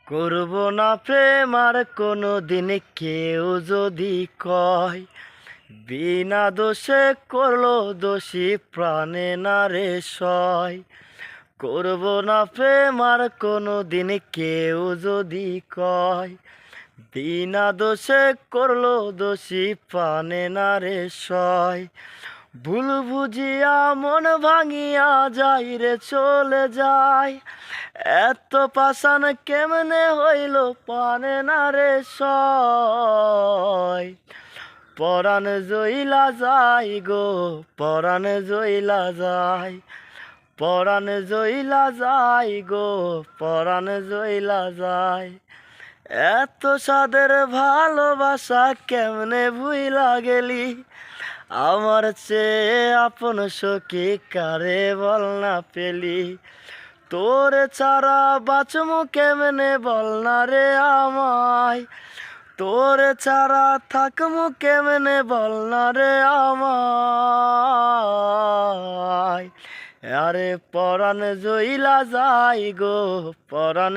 করব না প্রেম আর কোনো দিন কেউ যদি কয়, বিনা দোষে করলো দোষী প্রাণে না রে সয়। করব না প্রেম আর কোনো দিন কেউ যদি কয়, বিনা দোষে করলো দোষী প্রাণে না রে সয়। ভুল বুঝিয়া মন ভাঙিয়া যাই রে চলে যায়, এত পাষাণ কেমনে হইল পানে না রে সয়। পরাণ জইলা যায় গো, পরাণ জইলা যায়, পরাণ জইলা যায় গো, পরাণ জইলা যায়। এত সাদের ভালোবাসা কেমনে ভুইলা গেলি, আমার চেয়ে আপন সখী কারে বল না পেলি। তোরে ছাড়া বাঁচমু কেমনে বল না রে আমায়, তোরে ছাড়া থাকমু কেমনে বল না রে আমায়। আরে পরাণ জইলা যায় গো, পরাণ